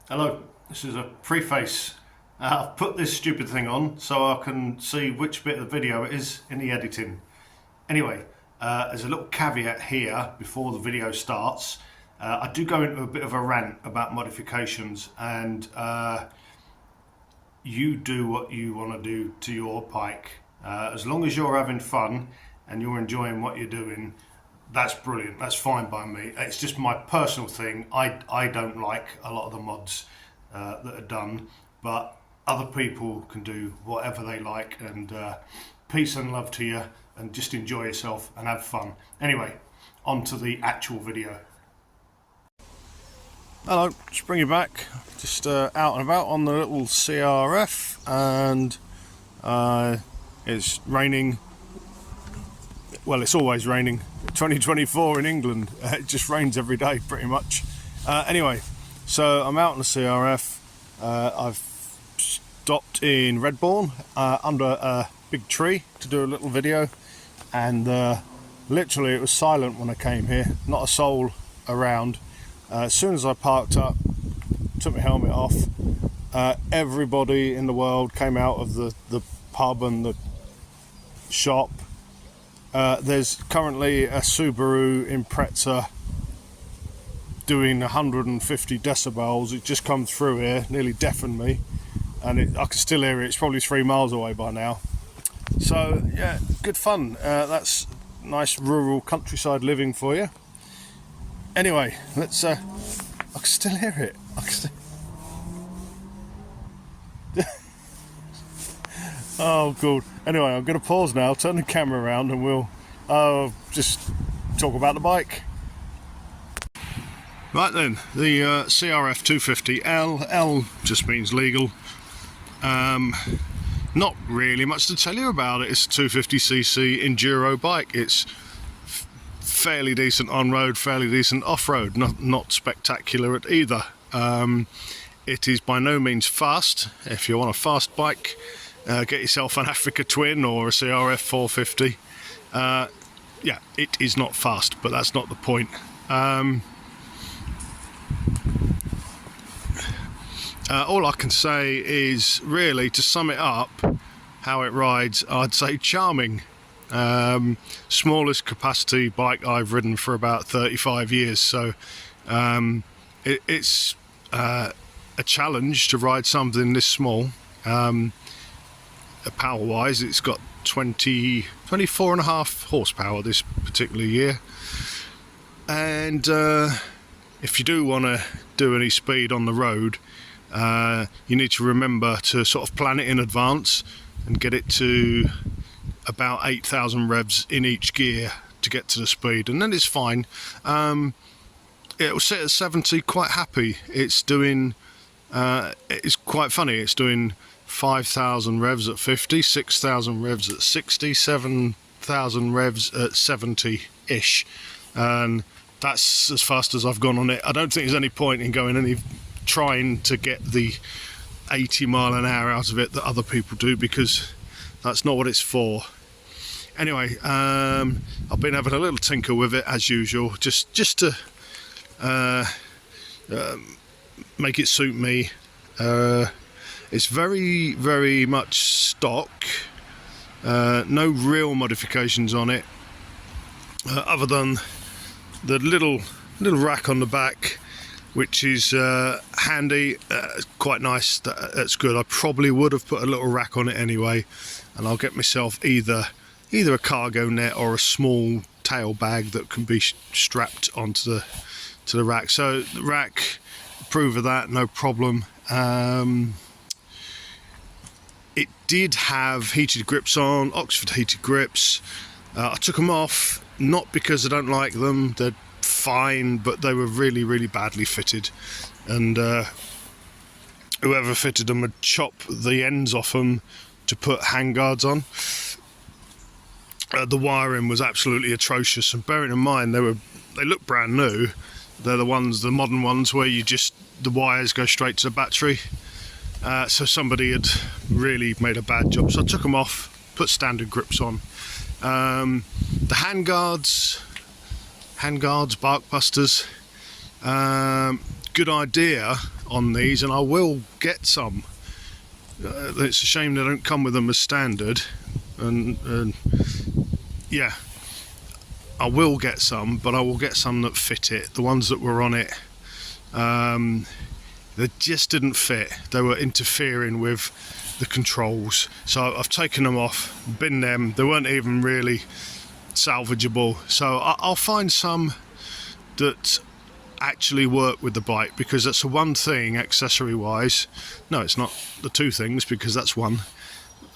Hello, this is a preface. I've put this stupid thing on so I can see which bit of the video it is in the editing. Anyway, there's a little caveat here before the video starts. I do go into a bit of a rant about modifications, and you do what you want to do to your bike. As long as you're having fun and you're enjoying what you're doing, that's brilliant, that's fine by me. It's just my personal thing. I don't like a lot of the mods that are done, but other people can do whatever they like, and peace and love to you, and just enjoy yourself and have fun. Anyway, on to the actual video. Hello, just bring you back, just out and about on the little CRF, and it's raining. Well, it's always raining. 2024 in England, it just rains every day pretty much. Anyway, so I'm out on the CRF. I've stopped in Redbourne under a big tree to do a little video, and literally it was silent when I came here, not a soul around. As soon as I parked up, took my helmet off, everybody in the world came out of the pub and the shop. There's currently a Subaru Impreza doing 150 decibels. It just come through here, nearly deafened me, and I can still hear it. It's probably 3 miles away by now. So yeah, good fun. That's nice rural countryside living for you. Anyway, let's. I can still hear it. I can still... Oh, good. Anyway, I'm going to pause now, turn the camera around, and we'll just talk about the bike. Right then, the crf250l. L just means legal. Not really much to tell you about it. It's a 250cc enduro bike. It's fairly decent on-road, fairly decent off-road. Not spectacular at either. It is by no means fast. If you want a fast bike, get yourself an Africa Twin or a crf450. Yeah, it is not fast, but that's not the point. All I can say is, really, to sum it up, how it rides, I'd say charming. Smallest capacity bike I've ridden for about 35 years, so it's a challenge to ride something this small. Power wise, it's got 24.5 horsepower this particular year, and if you do want to do any speed on the road, you need to remember to sort of plan it in advance and get it to about 8,000 revs in each gear to get to the speed, and then it's fine. It will sit at 70 quite happy. It's doing it's quite funny, it's doing 5,000 revs at 50, 6,000 revs at 60, 7,000 revs at 70-ish, and that's as fast as I've gone on it. I don't think there's any point in trying to get the 80 mile an hour out of it that other people do, because that's not what it's for. Anyway, I've been having a little tinker with it as usual, just to make it suit me. It's very, very much stock. No real modifications on it, other than the little rack on the back, which is handy, quite nice. That's good. I probably would have put a little rack on it anyway, and I'll get myself either a cargo net or a small tail bag that can be strapped onto the rack. So the rack, approve of that, no problem. It did have heated grips on, Oxford heated grips. I took them off, not because I don't like them, they're fine, but they were really, really badly fitted, and whoever fitted them would chop the ends off them to put handguards on. The wiring was absolutely atrocious, and bearing in mind they look brand new. They're the modern ones where the wires go straight to the battery. So somebody had really made a bad job, so I took them off, put standard grips on. The handguards, bark busters, good idea on these, and I will get some. It's a shame they don't come with them as standard, and yeah, I will get some, but I will get some that fit it. The ones that were on it, they just didn't fit. They were interfering with the controls, so I've taken them off, binned them. They weren't even really salvageable, so I'll find some that actually work with the bike, because that's the one thing accessory wise. No, it's not the two things, because that's one.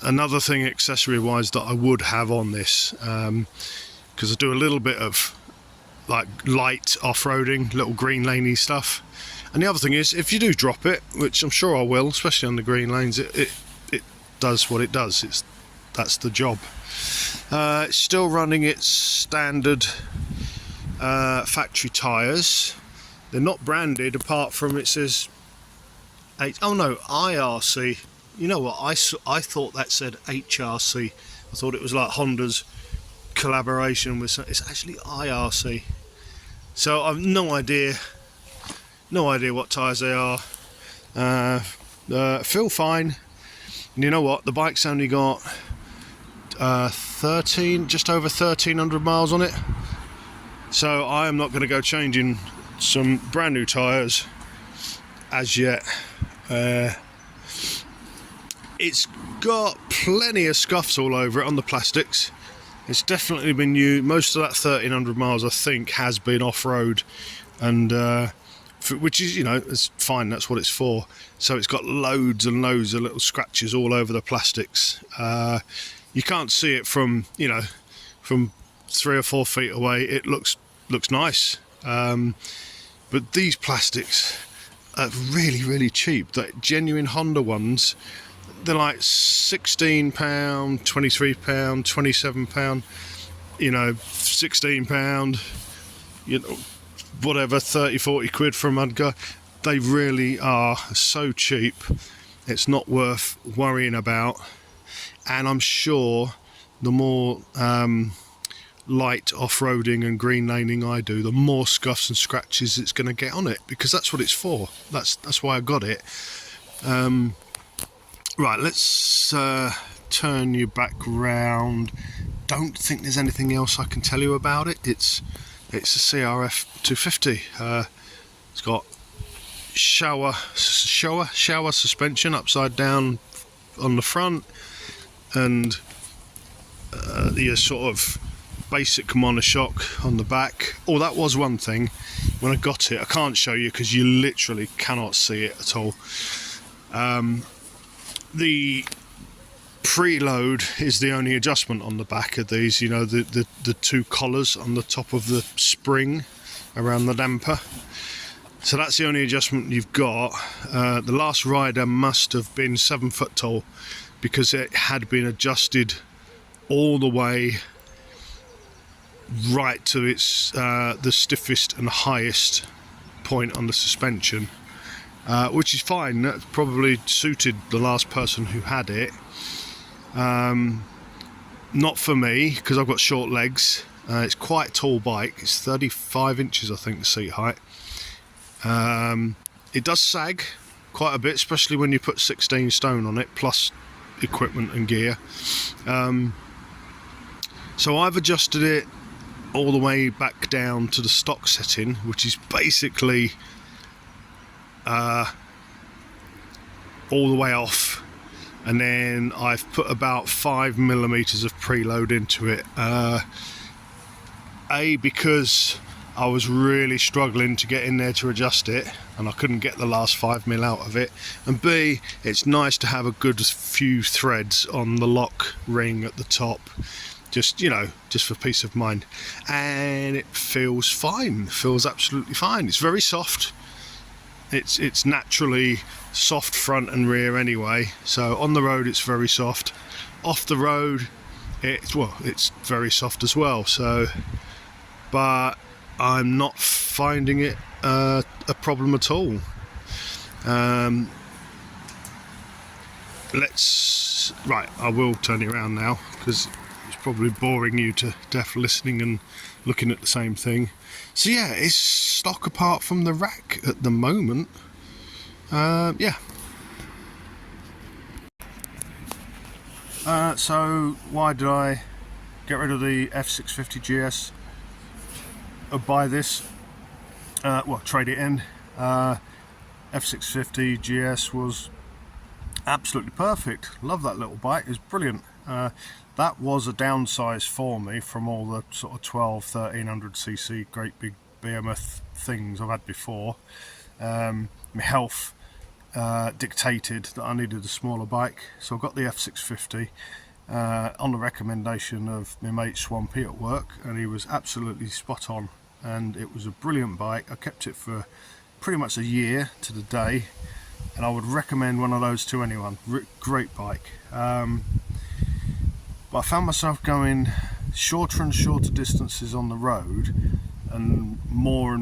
Another thing accessory wise that I would have on this, because I do a little bit of like light off-roading, little green laney stuff. And the other thing is, if you do drop it, which I'm sure I will, especially on the green lanes, it does what it does. That's the job. It's still running its standard factory tyres. They're not branded, apart from it says IRC. You know what, I thought that said HRC. I thought it was like Honda's collaboration with it's actually IRC. So I've no idea what tyres they are. Feel fine. And you know what, the bike's only got just over 1,300 miles on it, so I am not going to go changing some brand new tyres as yet. It's got plenty of scuffs all over it on the plastics. It's definitely been used. Most of that 1,300 miles, I think, has been off-road, and which is, you know, it's fine. That's what it's for. So it's got loads and loads of little scratches all over the plastics. You can't see it from 3 or 4 feet away. It looks nice, but these plastics are really, really cheap. The genuine Honda ones, they're like £16, £23, £27, £16, whatever, 30-40 quid from Mudguy. They really are so cheap, it's not worth worrying about. And I'm sure the more light off-roading and green laning I do, the more scuffs and scratches it's going to get on it, because that's what it's for. That's why I got it. Right, let's turn you back round. Don't think there's anything else I can tell you about it. It's a crf250. It's got shower suspension upside down on the front, and the sort of basic monoshock on the back. Oh, that was one thing. When I got it, I can't show you because you literally cannot see it at all. The preload is the only adjustment on the back of these. You know, the two collars on the top of the spring around the damper. So that's the only adjustment you've got. The last rider must have been 7 foot tall, because it had been adjusted all the way right to its the stiffest and highest point on the suspension, which is fine. That probably suited the last person who had it. Not for me, because I've got short legs. It's quite a tall bike. It's 35 inches, I think, the seat height. It does sag quite a bit, especially when you put 16 stone on it, plus equipment and gear. So I've adjusted it all the way back down to the stock setting, which is basically all the way off, and then I've put about 5mm of preload into it. Because I was really struggling to get in there to adjust it, and I couldn't get the last 5mm out of it, and B, it's nice to have a good few threads on the lock ring at the top, just for peace of mind. And it feels fine, feels absolutely fine. It's very soft. It's naturally soft front and rear anyway, so on the road it's very soft. Off the road it's very soft as well. So, but I'm not finding it a problem at all. I will turn it around now, because it's probably boring you to death listening and looking at the same thing. So yeah, it's stock apart from the rack at the moment. Yeah. So why did I get rid of the F650 GS or buy this? Well, trade it in. F650 GS was absolutely perfect. Love that little bike. It's brilliant. That was a downsize for me from all the sort of 1300cc great big behemoth things I've had before. My health dictated that I needed a smaller bike, so I got the F650 on the recommendation of my mate Swampy at work, and he was absolutely spot on, and it was a brilliant bike. I kept it for pretty much a year to the day, and I would recommend one of those to anyone. Great bike. But I found myself going shorter and shorter distances on the road and more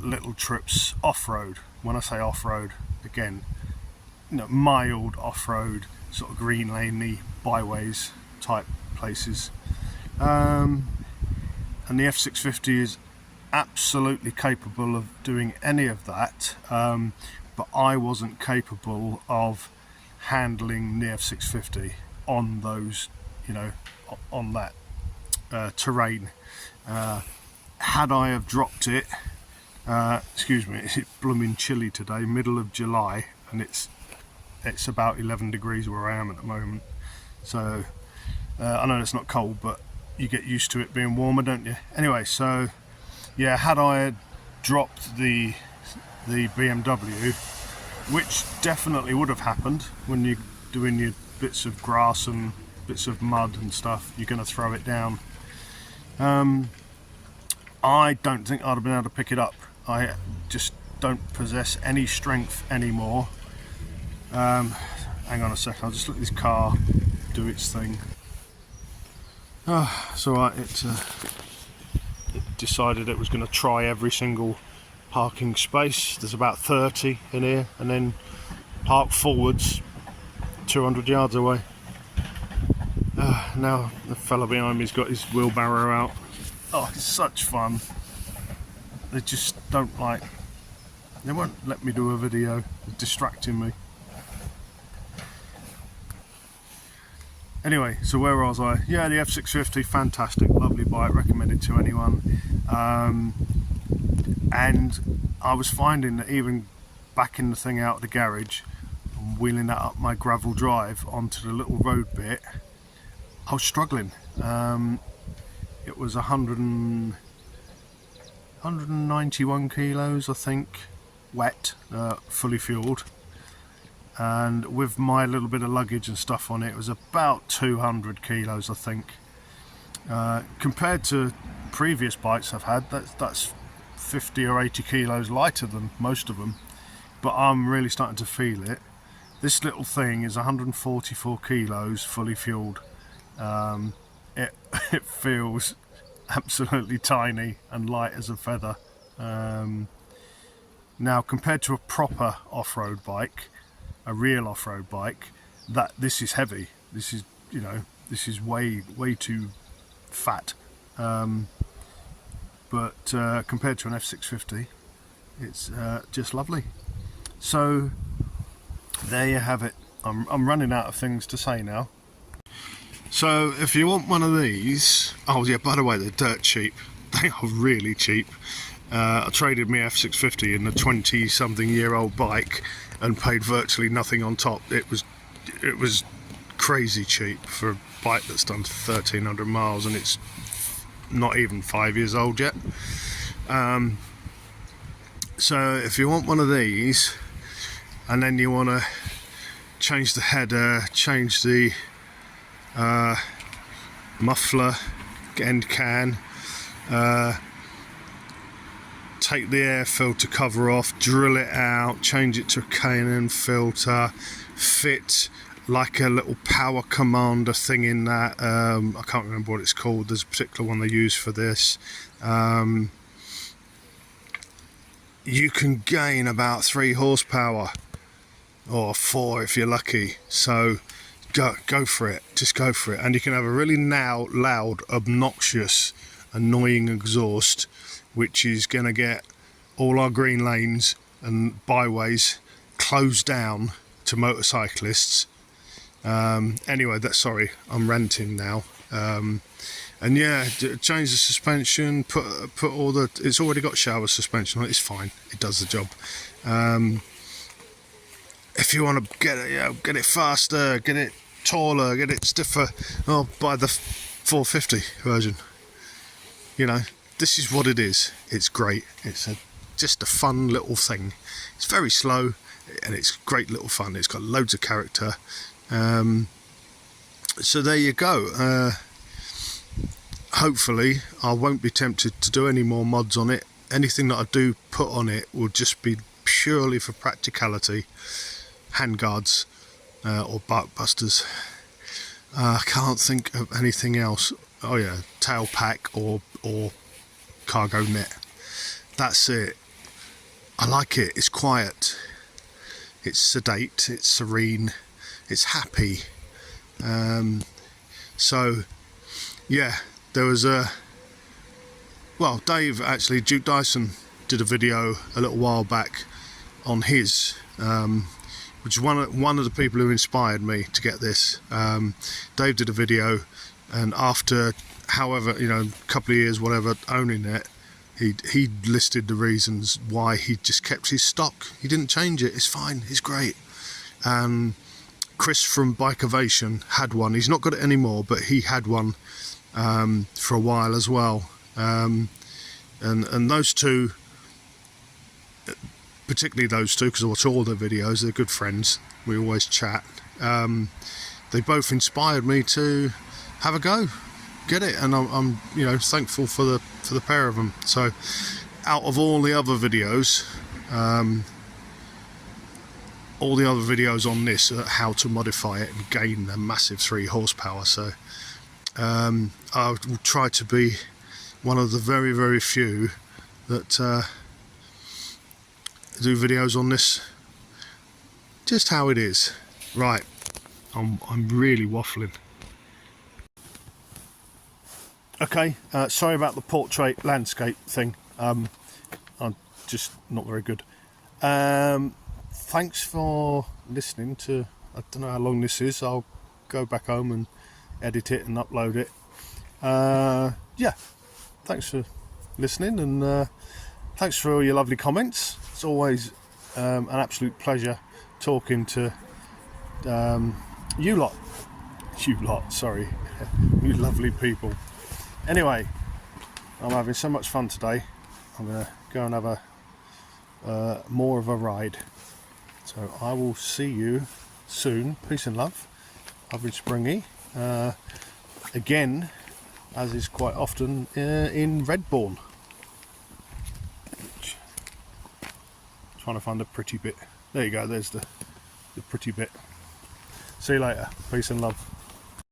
little trips off-road. When I say off-road, again, you know, mild off-road, sort of green laney byways type places. And the F650 is absolutely capable of doing any of that, but I wasn't capable of handling the F650 on those, you know, on that terrain. Had I have dropped it, excuse me, it's blooming chilly today, middle of July, and it's about 11 degrees where I am at the moment. So I know it's not cold, but you get used to it being warmer, don't you? Anyway, so yeah, had I had dropped the BMW, which definitely would have happened when you're doing your bits of grass and bits of mud and stuff, you're going to throw it down. I don't think I'd have been able to pick it up. I just don't possess any strength anymore. Hang on a sec, I'll just let this car do its thing. It's alright, it decided it was going to try every single parking space. There's about 30 in here, and then park forwards 200 yards away. Now the fella behind me's got his wheelbarrow out. Oh, it's such fun. They just don't like, they won't let me do a video. It's distracting me. Anyway, so where was I? Yeah, the F650, fantastic, lovely bike, recommended to anyone. And I was finding that even backing the thing out of the garage and wheeling that up my gravel drive onto the little road bit, I was struggling. It was 191 kilos, I think, wet, fully fueled. And with my little bit of luggage and stuff on it, it was about 200 kilos, I think. Compared to previous bikes I've had, that's 50 or 80 kilos lighter than most of them, but I'm really starting to feel it. This little thing is 144 kilos fully fueled. It feels absolutely tiny and light as a feather. Now, compared to a proper off-road bike, a real off-road bike, this is heavy. This is, you know, this is way too fat. But compared to an F650, it's just lovely. So there you have it. I'm running out of things to say now. So if you want one of these, oh yeah, by the way, they're dirt cheap. They are really cheap. I traded my F650 in a 20-something year old bike and paid virtually nothing on top. It was crazy cheap for a bike that's done 1,300 miles and it's not even 5 years old yet. So if you want one of these, and then you want to change the header, change the muffler, end can, take the air filter cover off, drill it out, change it to a K&N filter, fit like a little power commander thing in that. I can't remember what it's called. There's a particular one they use for this. You can gain about 3 horsepower or 4 if you're lucky. So go for it. Just go for it. And you can have a really loud, obnoxious, annoying exhaust, which is going to get all our green lanes and byways closed down to motorcyclists. Anyway, sorry, I'm ranting now. And yeah, change the suspension, put all the, it's already got shower suspension on it, it's fine, it does the job. If you want to get it, get it faster, get it taller, get it stiffer, well, buy the 450 version. You know, this is what it is. It's great. It's just a fun little thing. It's very slow, and it's great little fun. It's got loads of character. So there you go. Hopefully I won't be tempted to do any more mods on it. Anything that I do put on it will just be purely for practicality. Handguards or bark busters. I can't think of anything else. Oh yeah, tail pack or cargo net. That's it. I like it. It's quiet. It's sedate. It's serene. It's happy. So yeah, there was Dave, actually, Duke Dyson did a video a little while back on his, which is one of the people who inspired me to get this. Dave did a video, and after however, a couple of years, whatever, owning it, he listed the reasons why he just kept his stock. He didn't change it. It's fine. It's great. Chris from Bikeovation had one. He's not got it anymore, but he had one for a while as well. And those two, particularly those two, because I watch all their videos, they're good friends, we always chat. They both inspired me to have a go, get it, and I'm thankful for the pair of them. So out of all the other videos, on this are how to modify it and gain a massive 3 horsepower. So I will try to be one of the very, very few that do videos on this, just how it is. Right, I'm really waffling. Okay, sorry about the portrait landscape thing. I'm just not very good. Thanks for listening to, I don't know how long this is. I'll go back home and edit it and upload it. Yeah, thanks for listening, and thanks for all your lovely comments. It's always an absolute pleasure talking to you lot, sorry, you lovely people. Anyway, I'm having so much fun today. I'm gonna go and have a more of a ride. So I will see you soon. Peace and love. I've been Springy. Again, as is quite often, in Redbourne. Trying to find a pretty bit. There you go, there's the pretty bit. See you later. Peace and love.